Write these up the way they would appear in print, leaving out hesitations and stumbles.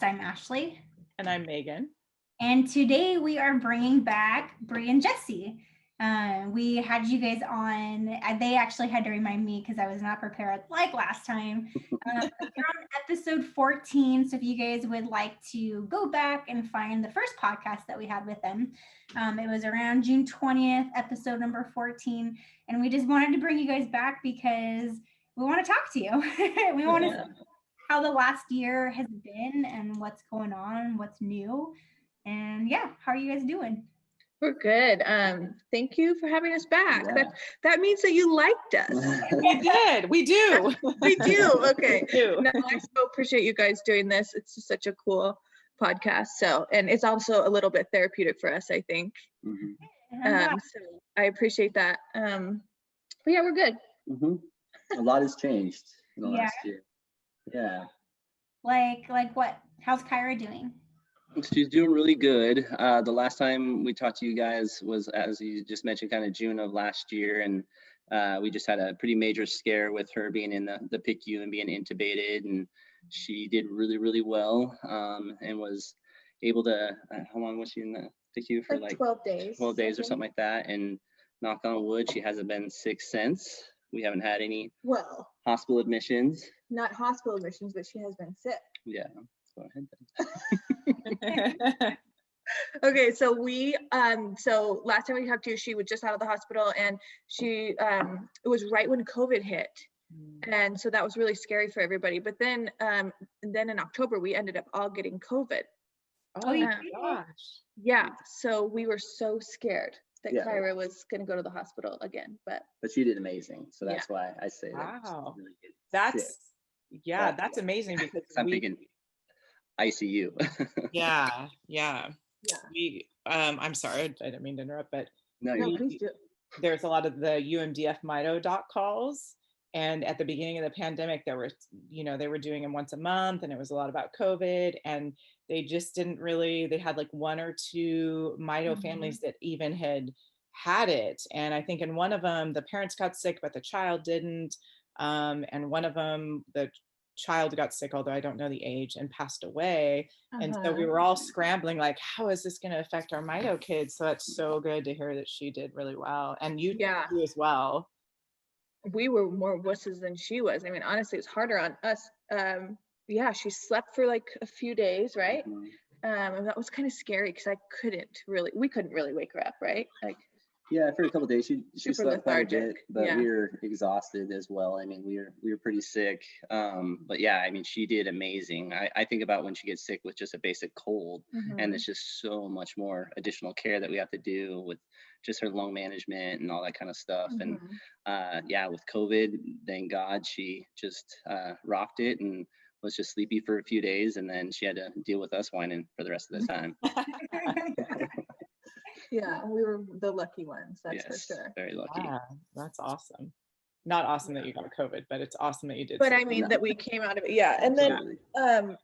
I'm Ashley. And I'm Megan. And today we are bringing back Breanne and Jesse. We had you guys on. They actually had to remind me because I was not prepared like last time. We're on episode 14. So if you guys would like to go back and find the first podcast that we had with them, it was around June 20th, episode number 14. And we just wanted to bring you guys back because we want to talk to you. We want to see how the last year has been and what's going on, what's new. And yeah, how are you guys doing? We're good. Thank you for having us back. Yeah. That means that you liked us. We did. We do. We do. Okay. We do. No, I so appreciate you guys doing this. It's just such a cool podcast. So, and it's also a little bit therapeutic for us, I think. Mm-hmm. So I appreciate that. But yeah, we're good. Mm-hmm. A lot has changed in the last year. Yeah. Like what? How's Kyra doing? She's doing really good. The last time we talked to you guys was, as you just mentioned, kind of June of last year, and we just had a pretty major scare with her being in the PICU and being intubated, and she did really, really well, and was able to, how long was she in the PICU for? Like 12 days. 12 days or something like that, and knock on wood, she hasn't been sick since. We haven't had any hospital admissions. Not hospital admissions, but she has been sick. Yeah. Go ahead then. Okay, so so last time we talked to you, she was just out of the hospital, and she it was right when COVID hit, and so that was really scary for everybody. But then in October we ended up all getting COVID. Oh my gosh! Yeah, so we were so scared that Kyra was going to go to the hospital again, but she did amazing. So that's why I say wow. Really good. That's amazing because I'm thinking ICU. Yeah. We I'm sorry, I didn't mean to interrupt, but no, please do. There's a lot of the UMDF Mito doc calls, and at the beginning of the pandemic there were, they were doing them once a month, and it was a lot about COVID, and they just didn't really, they had like one or two Mito families that even had it, and I think in one of them the parents got sick but the child didn't, and one of them the child got sick, although I don't know the age, and passed away. And so we were all scrambling like, how is this going to affect our Mito kids? So it's so good to hear that she did really well, and you as well. We were more wusses than she was. I mean, honestly, it's harder on us. She slept for like a few days, right? And that was kind of scary because we couldn't really wake her up, right? Like, yeah, for a couple of days she slept quite a bit, but we were exhausted as well. I mean, we were pretty sick, but yeah, I mean, she did amazing. I think about when she gets sick with just a basic cold, and it's just so much more additional care that we have to do with just her lung management and all that kind of stuff. And with COVID, thank God she just rocked it and was just sleepy for a few days, and then she had to deal with us whining for the rest of the time. Yeah, we were the lucky ones, that's for sure. Very lucky. Yeah, that's awesome. Not awesome that you got COVID, but it's awesome that you did. But I mean that we came out of it. Yeah, and then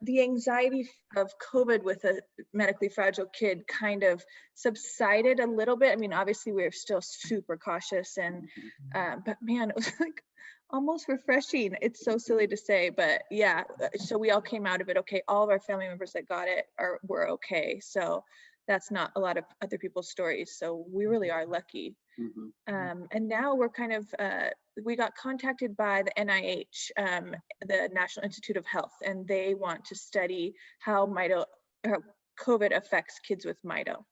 the anxiety of COVID with a medically fragile kid kind of subsided a little bit. I mean, obviously we're still super cautious, and but man, it was like almost refreshing. It's so silly to say, but yeah. So we all came out of it okay. All of our family members that got it were okay. So that's not a lot of other people's stories. So we really are lucky. And now we're kind of, we got contacted by the NIH, the National Institute of Health, and they want to study how COVID affects kids with Mito.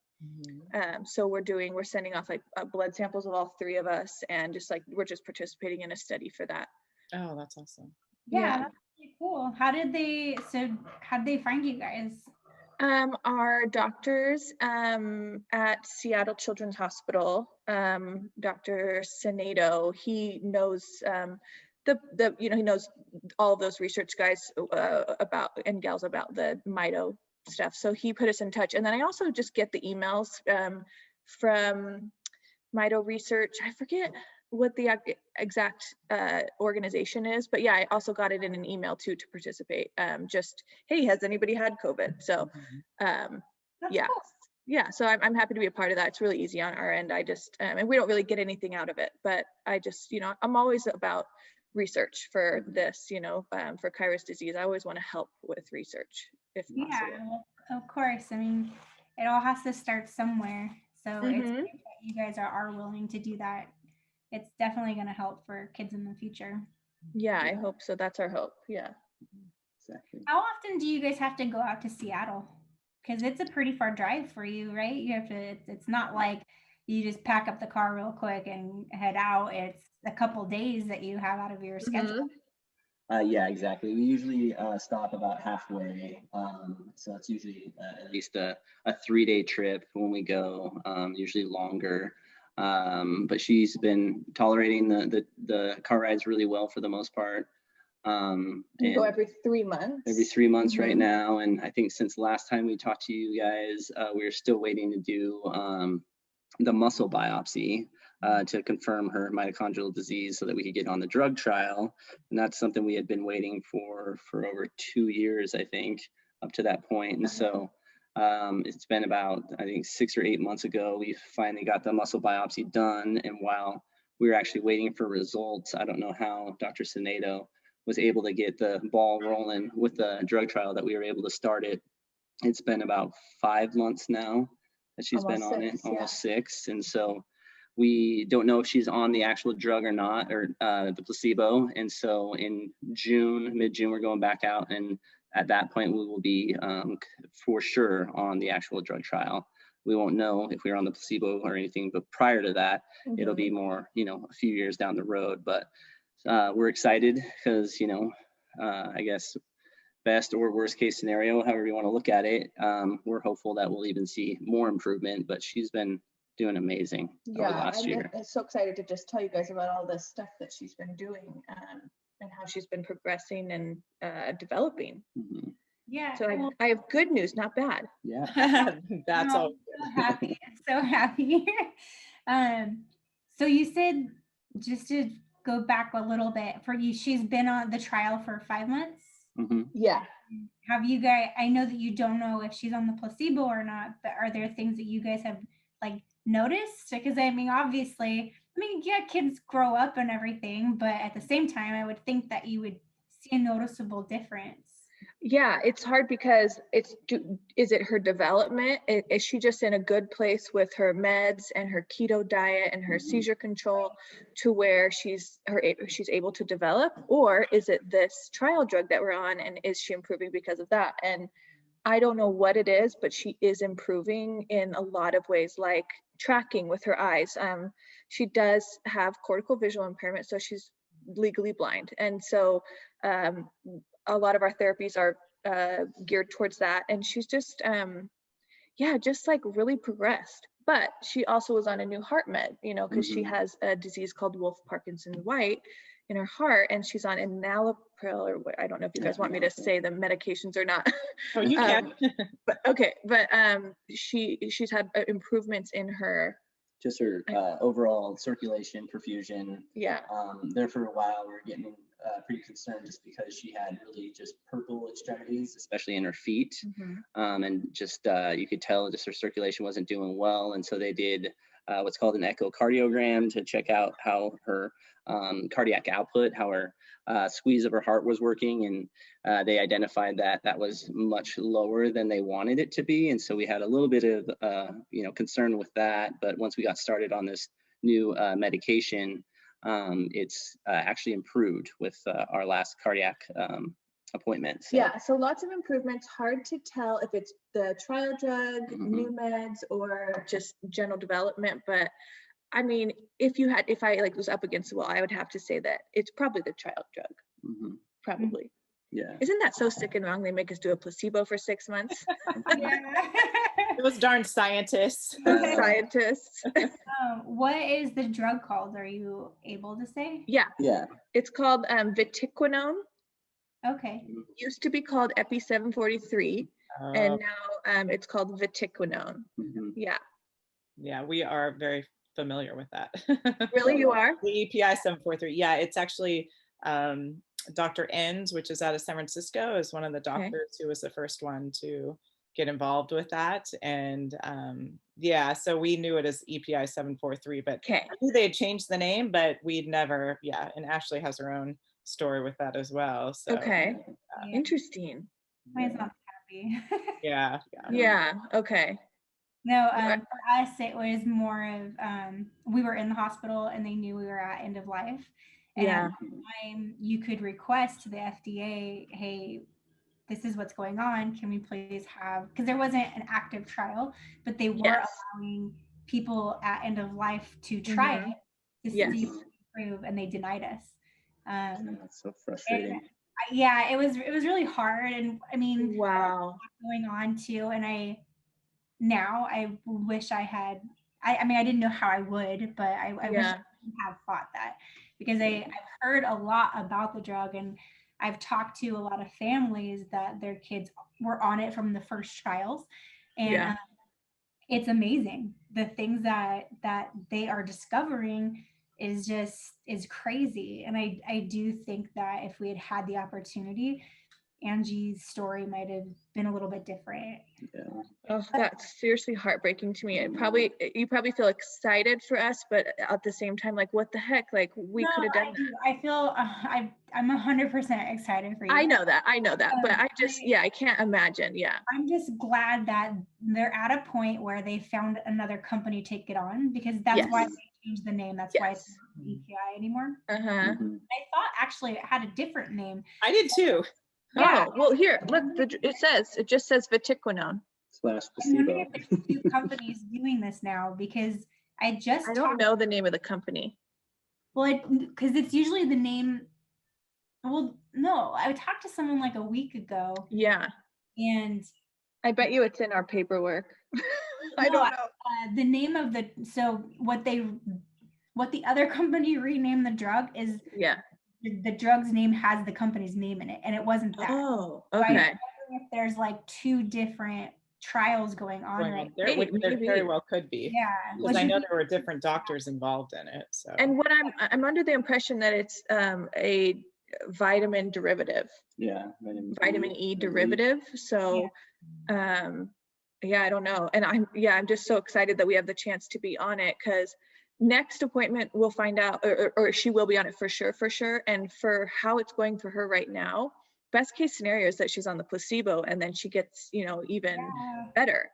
So we're sending off like blood samples of all three of us, and we're just participating in a study for that. Oh, that's awesome. Yeah. That's really cool. How did they find you guys? Our doctors at Seattle Children's Hospital, Dr. Senato, he knows he knows all of those research guys about and gals about the Mito stuff. So he put us in touch, and then I also just get the emails from Mito Research. I forget what the exact organization is, but yeah, I also got it in an email too to participate. Just, hey, has anybody had COVID? So so I'm happy to be a part of that. It's really easy on our end. I just and we don't really get anything out of it, but I just, I'm always about research for this, for Kyra's disease. I always want to help with research. if possible. Yeah, well, of course. I mean, it all has to start somewhere. So it's great that you guys are willing to do that. It's definitely going to help for kids in the future. Yeah, I hope so. That's our hope. Yeah. Exactly. How often do you guys have to go out to Seattle? Because it's a pretty far drive for you, right? You have to, it's not like you just pack up the car real quick and head out. It's a couple days that you have out of your schedule. Yeah, exactly. We usually stop about halfway. So it's usually at least a 3-day trip when we go, usually longer. But she's been tolerating the car rides really well for the most part. You go every 3 months? Every 3 months right now. And I think since last time we talked to you guys, we're still waiting to do the muscle biopsy to confirm her mitochondrial disease so that we could get on the drug trial. And that's something we had been waiting for over 2 years, I think, up to that point. And so it's been about, I think, 6 or 8 months ago, we finally got the muscle biopsy done. And while we were actually waiting for results, I don't know how Dr. Sinedo was able to get the ball rolling with the drug trial that we were able to start it. It's been about 5 months now that she's been on it, almost 6. And so we don't know if she's on the actual drug or not, or the placebo. And so in June, mid-June, we're going back out. And at that point, we will be for sure on the actual drug trial. We won't know if we're on the placebo or anything, but prior to that, it'll be more, a few years down the road. But we're excited because, I guess best or worst case scenario, however you want to look at it, we're hopeful that we'll even see more improvement, but she's been doing amazing over last year. I'm so excited to just tell you guys about all the stuff that she's been doing and how she's been progressing and developing. Yeah. So I have good news, not bad. Yeah. That's all. So happy. So happy. So you said, just to go back a little bit, for you, she's been on the trial for 5 months. Yeah. Have you guys, I know that you don't know if she's on the placebo or not, but are there things that you guys have like noticed? Because I mean, obviously, yeah, kids grow up and everything, but at the same time, I would think that you would see a noticeable difference. Yeah, it's hard because is it her development? Is she just in a good place with her meds and her keto diet and her seizure control to where she's able to develop? Or is it this trial drug that we're on, and is she improving because of that? And I don't know what it is, but she is improving in a lot of ways, like tracking with her eyes. She does have cortical visual impairment, so she's legally blind. And so a lot of our therapies are geared towards that. And she's just, just like really progressed. But she also was on a new heart med, because she has a disease called Wolff-Parkinson-White in her heart, and she's on enalapril, or what, I don't know if you guys want me to say the medications or not. Oh, you can. But okay, but she's had improvements in her, just her overall circulation, perfusion. Yeah. There for a while, we were getting pretty concerned just because she had really just purple extremities, especially in her feet. And just you could tell just her circulation wasn't doing well. And so they did what's called an echocardiogram to check out how her cardiac output, how her squeeze of her heart was working. And they identified that that was much lower than they wanted it to be. And so we had a little bit of, concern with that. But once we got started on this new medication, it's actually improved with our last cardiac appointment. So. Yeah, so lots of improvements. Hard to tell if it's the trial drug, new meds, or just general development. But I mean, if I was up against the wall, I would have to say that it's probably the trial drug. Probably. Yeah. Isn't that so sick and wrong? They make us do a placebo for 6 months. Those darn scientists. Scientists. What is the drug called? Are you able to say? Yeah. It's called vatiquinone. Okay. It used to be called Epi 743, and now it's called vatiquinone. Yeah, we are very familiar with that. Really, you are? The EPI 743. Yeah, it's actually Dr. Enns, which is out of San Francisco, is one of the doctors who was the first one to get involved with that. And so we knew it as EPI 743, but I knew they had changed the name, but we'd never, and Ashley has her own story with that as well. So interesting. Mine's not Yeah. Yeah. Okay. No, for us, it was more of we were in the hospital and they knew we were at end of life. And Yeah. at the time, you could request to the FDA, hey, this is what's going on. Can we please have, because there wasn't an active trial, but they were allowing people at end of life to try it to see if it would improve, and they denied us. That's so frustrating. Yeah, it was really hard. And I mean, wow, going on too. And I wish I had, I mean, I didn't know how I would, but I wish I could have thought that, because I've heard a lot about the drug, and I've talked to a lot of families that their kids were on it from the first trials. And it's amazing. The things that they are discovering is crazy. And I do think that if we had had the opportunity, Angie's story might have been a little bit different. Yeah. Oh, that's seriously heartbreaking to me. You probably feel excited for us, but at the same time, like, what the heck? Like, we could have done that. I feel I'm 100% excited for you. I know that, but I just, I can't imagine. Yeah. I'm just glad that they're at a point where they found another company to take it on, because that's why they changed the name. That's why it's not EPI anymore. I thought actually it had a different name. I did too. Yeah. Oh, well, here, look, it just says vatiquinone. / placebo. There's 2 companies doing this now, because I don't know the name of the company. Well, because it's usually the name. Well, no, I talked to someone like a week ago. Yeah. And I bet you it's in our paperwork. I don't know. The name of what the other company renamed the drug is. Yeah. The drug's name has the company's name in it, and it wasn't that. Oh, okay. So I wonder if there's like 2 different trials going on right there, which there very well could be. Yeah, because I know there were different doctors involved in it. So, and what I'm under the impression that it's a vitamin derivative. Yeah, vitamin E derivative. So, I don't know, and I'm just so excited that we have the chance to be on it, because next appointment we'll find out, or she will be on it for sure. And for how it's going for her right now, best case scenario is that she's on the placebo and then she gets, even better.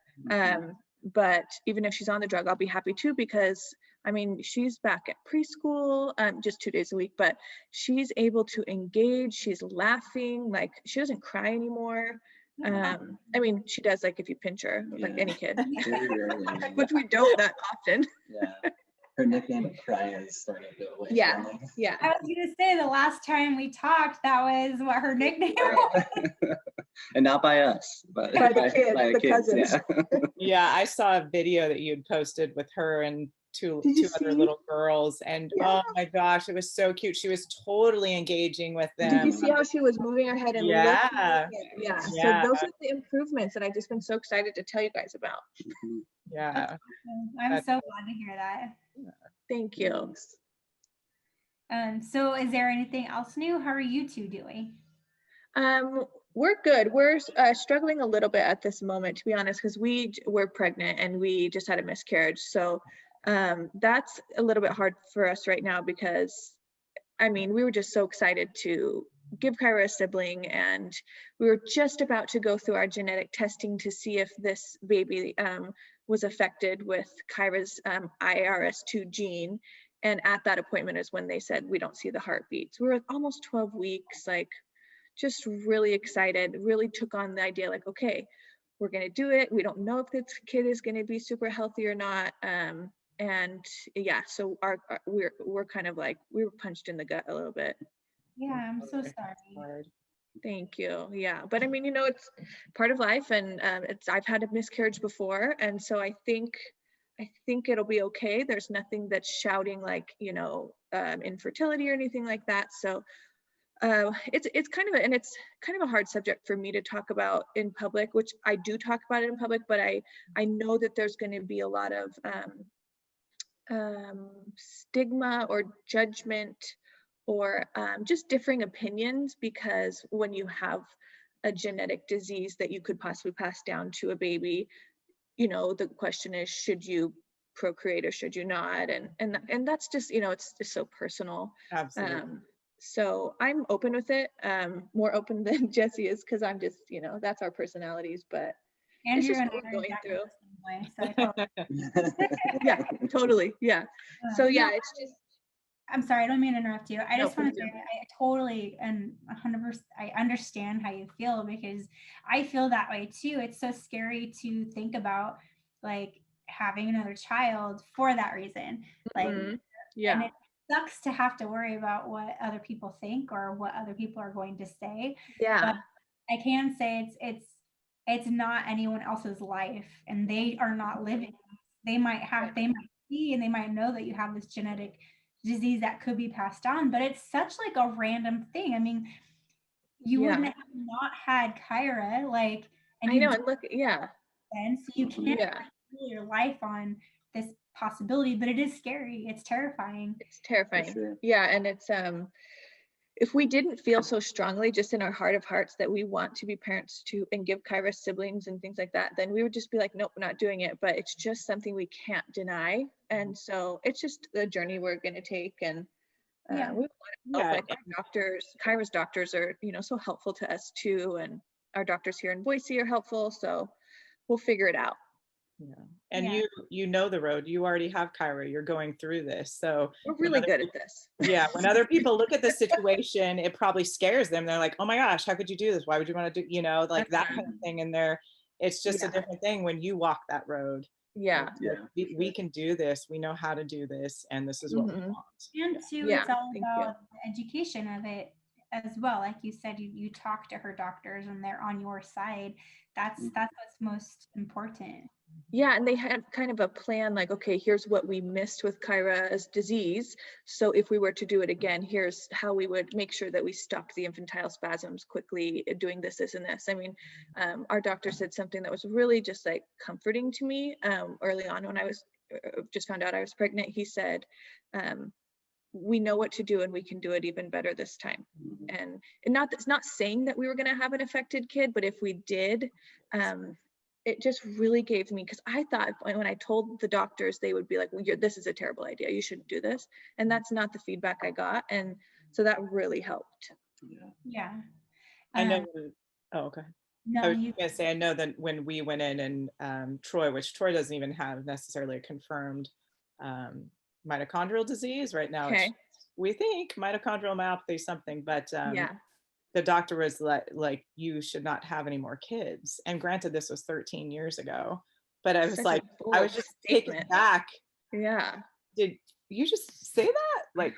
But even if she's on the drug, I'll be happy too, because I mean, she's back at preschool, just 2 days a week, but she's able to engage. She's laughing, like she doesn't cry anymore. I mean, she does, like if you pinch her, like any kid, which we don't that often. Yeah. Her nickname of Cry is starting to go away. Yeah. I was gonna say, the last time we talked, that was what her nickname was. And not by us, but by the kids, cousins. Yeah, I saw a video that you had posted with her and two other little girls, and oh my gosh, it was so cute. She was totally engaging with them. Did you see how she was moving her head and looking? Yeah. So those are the improvements that I've just been so excited to tell you guys about. Yeah. I'm so glad to hear that. Thank you. So is there anything else new? How are you 2 doing? We're good. We're struggling a little bit at this moment, to be honest, because we were pregnant and we just had a miscarriage. So that's a little bit hard for us right now, because I mean, we were just so excited to give Kyra a sibling, and we were just about to go through our genetic testing to see if this baby was affected with Kyra's IRS2 gene. And at that appointment is when they said, we don't see the heartbeats. We were almost 12 weeks, like just really excited, really took on the idea, like, okay, we're going to do it. We don't know if this kid is going to be super healthy or not. And yeah, so we're kind of like, we were punched in the gut a little bit. Yeah, I'm so sorry. Thank you. Yeah, but I mean, it's part of life, and I've had a miscarriage before, and so I think it'll be okay. There's nothing that's shouting like, infertility or anything like that. So it's kind of a hard subject for me to talk about in public, which I do talk about it in public, but I know that there's going to be a lot of stigma or judgment, or just differing opinions, because when you have a genetic disease that you could possibly pass down to a baby, the question is, should you procreate or should you not? And that's just, it's just so personal. Absolutely. So I'm open with it, more open than Jesse is, because I'm just, that's our personalities, but Andrew it's just and what I we're are going exactly through. the same way, so Yeah, totally. Yeah. So yeah, no, it's just, I'm sorry, I don't mean to interrupt you. I No, just want please to say do. I totally and 100%, I understand how you feel, because I feel that way too. It's so scary to think about like having another child for that reason. Like, Mhm. and Yeah. it sucks to have to worry about what other people think or what other people are going to say. Yeah. But I can say it's not anyone else's life, and they are not living. They might see and they might know that you have this genetic disease that could be passed on, but it's such like a random thing. I mean, you Yeah. wouldn't have not had Kyra, like, and I you know. don't And look, yeah. then, so you can't Yeah. rule your life on this possibility, but it is scary. It's terrifying. It's terrifying. sure. Yeah. And it's, if we didn't feel so strongly just in our heart of hearts that we want to be parents to and give Kyra siblings and things like that, then we would just be like, nope, we're not doing it. But it's just something we can't deny. And so it's just the journey we're going to take. And Yeah. we want to help, Yeah. like our doctors, Kyra's doctors are, so helpful to us too. And our doctors here in Boise are helpful. So we'll figure it out. Yeah. And Yeah. you know the road. You already have Kyra. You're going through this. So We're really good at this. yeah, when other people look at the situation, it probably scares them. They're like, oh my gosh, how could you do this? Why would you want to do, like that kind of thing. And it's just a Yeah. different thing when you walk that road. Yeah. Like, we can do this. We know how to do this. And this is what we Mhm. want. And two, Yeah, it's all thank about the education of it as well. Like you said, you talk to her doctors and they're on your side. That's what's most important. Yeah, and they had kind of a plan, like, okay, here's what we missed with Kyra's disease. So if we were to do it again, here's how we would make sure that we stopped the infantile spasms quickly, doing this, this, and this. I mean, our doctor said something that was really just like comforting to me early on when I was just found out I was pregnant. He said, we know what to do and we can do it even better this time. And it's not saying that we were going to have an affected kid, but if we did, it just really gave me, because I thought when I told the doctors, they would be like, well, this is a terrible idea, you shouldn't do this. And that's not the feedback I got. And so that really helped. Yeah. I know. Oh, okay. No, I was gonna say, I know that when we went in and Troy, which Troy doesn't even have necessarily a confirmed mitochondrial disease right now. Okay. We think mitochondrial myopathy something, but Yeah. the doctor was like, you should not have any more kids. And granted, this was 13 years ago, but I was like, I was just taken back. Yeah. Did you just say that? Like,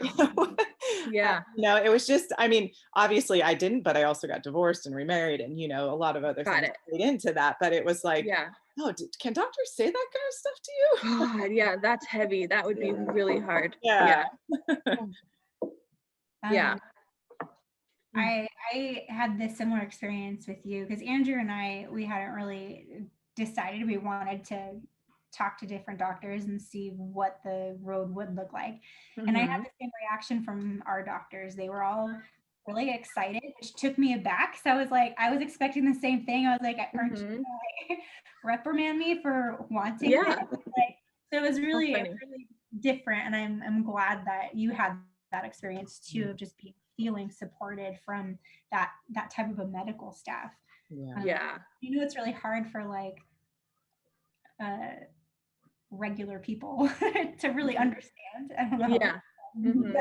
yeah. No, it was just, I mean, obviously I didn't, but I also got divorced and remarried and, a lot of other things played into that. But it was like, yeah. Oh, can doctors say that kind of stuff to you? God, yeah, that's heavy. That would be really hard. Yeah. Yeah. I had this similar experience with you, because Andrew and we hadn't really decided. We wanted to talk to different doctors and see what the road would look like. And I had the same reaction from our doctors. They were all really excited, which took me aback. So I was like, I was expecting the same thing. I was like, aren't you gonna reprimand me for wanting this? So it was really, really different. And I'm glad that you had that experience too, of just feeling supported from that type of a medical staff. It's really hard for like regular people to really understand. I don't know. And,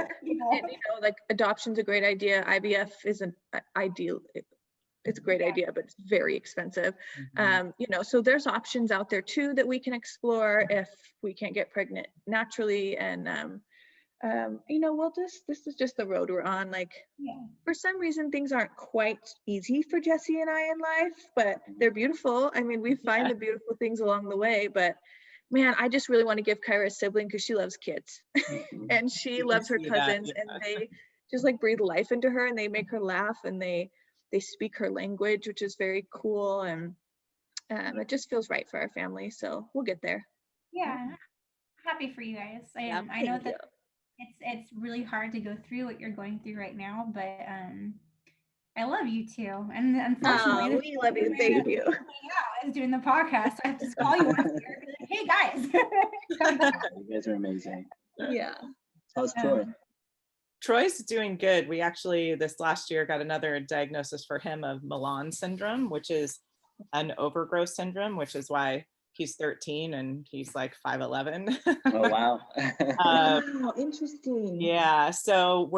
like adoption's a great idea. IVF isn't ideal. It's a great idea, but it's very expensive. So there's options out there too that we can explore if we can't get pregnant naturally. And this is just the road we're on. Like, for some reason, things aren't quite easy for Jesse and I in life, but they're beautiful. I mean, we find the beautiful things along the way, but man, I just really want to give Kyra a sibling because she loves kids and she loves her cousins, and they just like breathe life into her and they make her laugh and they speak her language, which is very cool. And it just feels right for our family. So we'll get there. Yeah. Happy for you guys. I know that it's really hard to go through what you're going through right now, but I love you too. And unfortunately, we love you. Thank you. I was doing the podcast. So I have to call you once a year and be like, hey guys. You guys are amazing. Yeah. How's Troy? Troy's doing good. We actually this last year got another diagnosis for him of Milan syndrome, which is an overgrowth syndrome, which is why he's 13 and he's like 5'11". Oh, wow. Wow, interesting. Yeah, so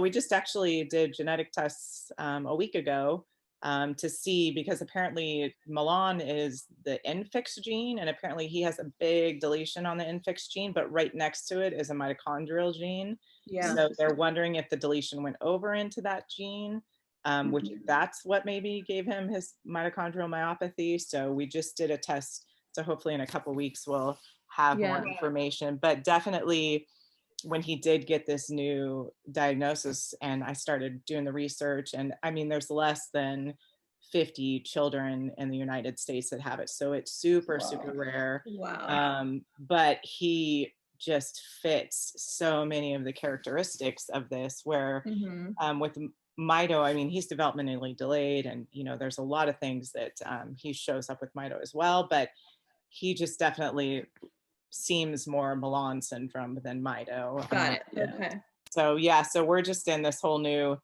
we just actually did genetic tests a week ago to see, because apparently Milan is the infix gene, and apparently he has a big deletion on the infix gene, but right next to it is a mitochondrial gene. Yeah. So they're wondering if the deletion went over into that gene, which that's what maybe gave him his mitochondrial myopathy. So we just did a test. So hopefully in a couple of weeks we'll have more information. But definitely when he did get this new diagnosis and I started doing the research, and I mean, there's less than 50 children in the United States that have it. So it's super, super rare. Wow. But he just fits so many of the characteristics of this, where with Mito, I mean, he's developmentally delayed, and there's a lot of things that he shows up with Mito as well, but he just definitely seems more Milan syndrome than Mito. Got it. Okay. So we're just in this whole new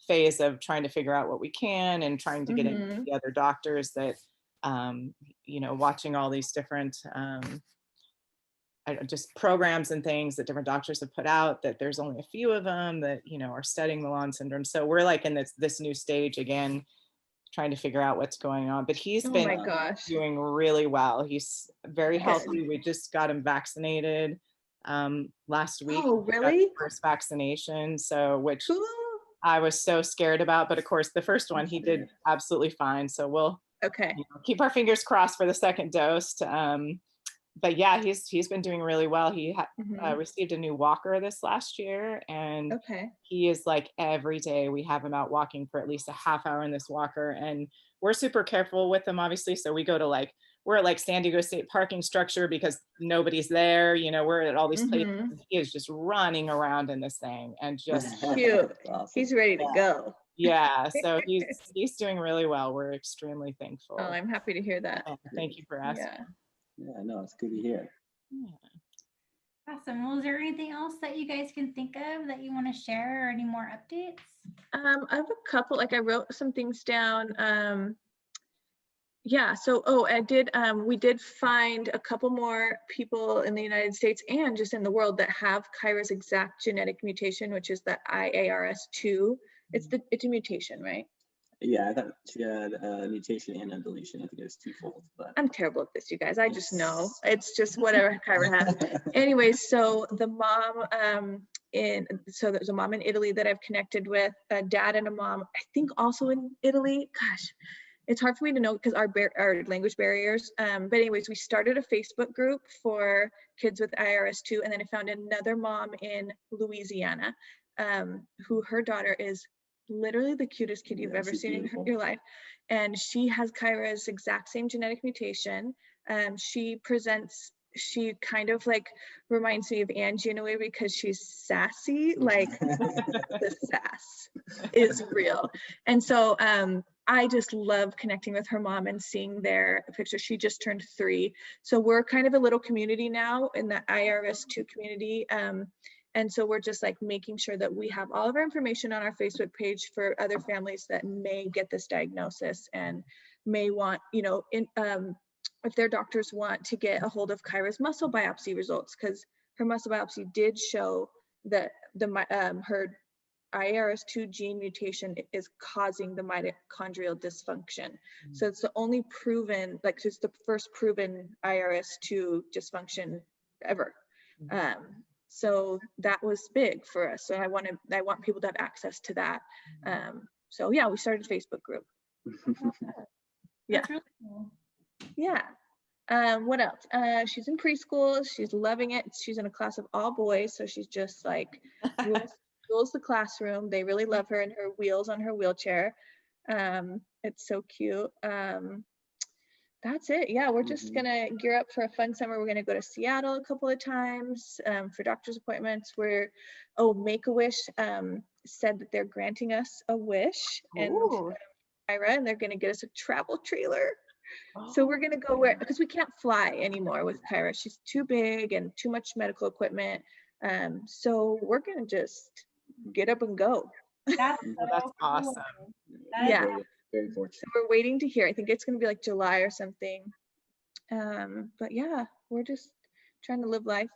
phase of trying to figure out what we can and trying to get into the other doctors that, watching all these different just programs and things that different doctors have put out, that there's only a few of them that, are studying Milan syndrome. So we're like in this new stage again, trying to figure out what's going on. But he's been doing really well. He's very healthy. We just got him vaccinated last week. Oh, really? First vaccination. So, which I was so scared about. But of course, the first one he did absolutely fine. So we'll keep our fingers crossed for the second dose. But yeah, he's been doing really well. He received a new walker this last year, and he is like every day we have him out walking for at least a half hour in this walker, and we're super careful with him, obviously. So we go to we're at San Diego State parking structure because nobody's there. We're at all these places. He is just running around in this thing and just cute. Awesome. He's ready to go. Yeah, so he's doing really well. We're extremely thankful. Oh, I'm happy to hear that. Thank you for asking. Yeah, no, it's good to hear. Awesome. Well, is there anything else that you guys can think of that you want to share, or any more updates? I have a couple. I wrote some things down. We did find a couple more people in the United States and just in the world that have Kyra's exact genetic mutation, which is the IARS2. It's a mutation, right? Yeah, I thought she had a mutation and a deletion. I think it was twofold. But I'm terrible at this, you guys. I just know. It's just whatever Kyra has. Anyways, so the mom there's a mom in Italy that I've connected with, a dad and a mom, I think also in Italy. Gosh, it's hard for me to know because our language barriers. But anyways, we started a Facebook group for kids with IRS2, and then I found another mom in Louisiana, who her daughter is literally the cutest kid you've ever seen in your life, and she has Kyra's exact same genetic mutation. She kind of reminds me of Angie in a way because she's sassy, the sass is real. And so I just love connecting with her mom and seeing their picture. She just turned 3, so we're kind of a little community now in the IRS2 community. And so we're just making sure that we have all of our information on our Facebook page for other families that may get this diagnosis and may want, if their doctors want to get a hold of Kyra's muscle biopsy results, because her muscle biopsy did show that her IARS2 gene mutation is causing the mitochondrial dysfunction. So it's the only proven, it's the first proven IARS2 dysfunction ever. So that was big for us. So I want people to have access to that. So yeah, we started a Facebook group. That's really cool. Yeah. What else? She's in preschool. She's loving it. She's in a class of all boys. So she's just rules the classroom. They really love her and her wheels on her wheelchair. It's so cute. That's it. Yeah, we're just gonna gear up for a fun summer. We're gonna go to Seattle a couple of times for doctor's appointments. Make-A-Wish said that they're granting us a wish, and Kyra, and they're gonna get us a travel trailer. So we're gonna go because we can't fly anymore with Kyra. She's too big and too much medical equipment. So we're gonna just get up and go. That's awesome. Yeah. Very fortunate. So we're waiting to hear. I think it's going to be like July or something. But yeah, we're just trying to live life,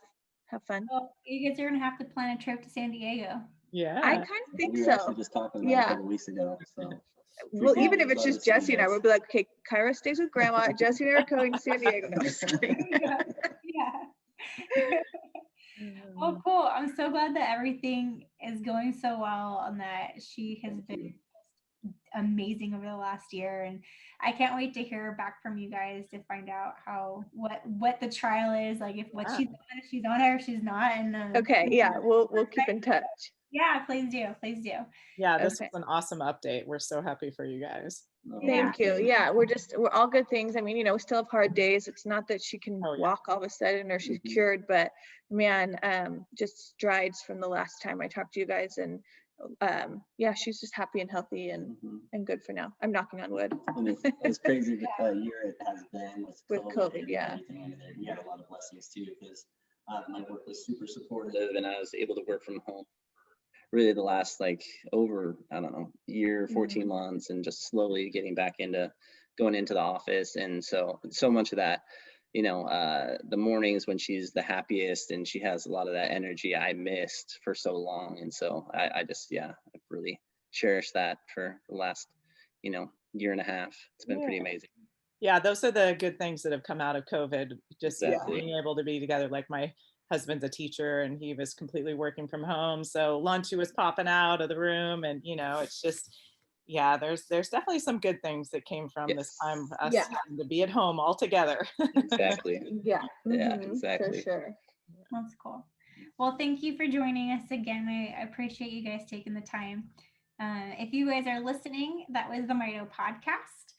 have fun. Well, you guys are going to have to plan a trip to San Diego. Yeah. I kind of think we were actually just talking about it a couple weeks ago. So well, even if it's just Jesse and I, we'll be like, okay, Kyra stays with grandma. Jesse and I are going to San Diego. No, just kidding. Yeah. Well, cool. I'm so glad that everything is going so well and that she has been amazing over the last year, and I can't wait to hear back from you guys to find out how what the trial is, like if she's on it or she's not. And okay, yeah, we'll keep in touch. Yeah, please do. Yeah, this was an awesome update. We're so happy for you guys. Thank you. Yeah, we're all good things. I mean, we still have hard days. It's not that she can walk all of a sudden or she's cured, but man, just strides from the last time I talked to you guys, and yeah, she's just happy and healthy and good for now. I'm knocking on wood. It's crazy the year it has been with COVID. Yeah. I mean, we had a lot of blessings too, because my work was super supportive and I was able to work from home really the last over, I don't know, year, 14 months, and just slowly getting back into going into the office. And so much of that, the mornings when she's the happiest and she has a lot of that energy I missed for so long. And so I just, I've really cherished that for the last, year and a half. It's been pretty amazing. Yeah, those are the good things that have come out of COVID, just being able to be together. Like my husband's a teacher and he was completely working from home. So lunch was popping out of the room, and it's just, there's definitely some good things that came from this time, us having to be at home all together. Exactly. Yeah, exactly. For sure. That's cool. Well, thank you for joining us again. I appreciate you guys taking the time. If you guys are listening, that was the Mito podcast.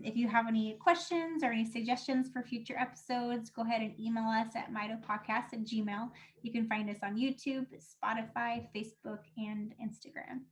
If you have any questions or any suggestions for future episodes, go ahead and email us at mitopodcast@gmail.com. You can find us on YouTube, Spotify, Facebook, and Instagram.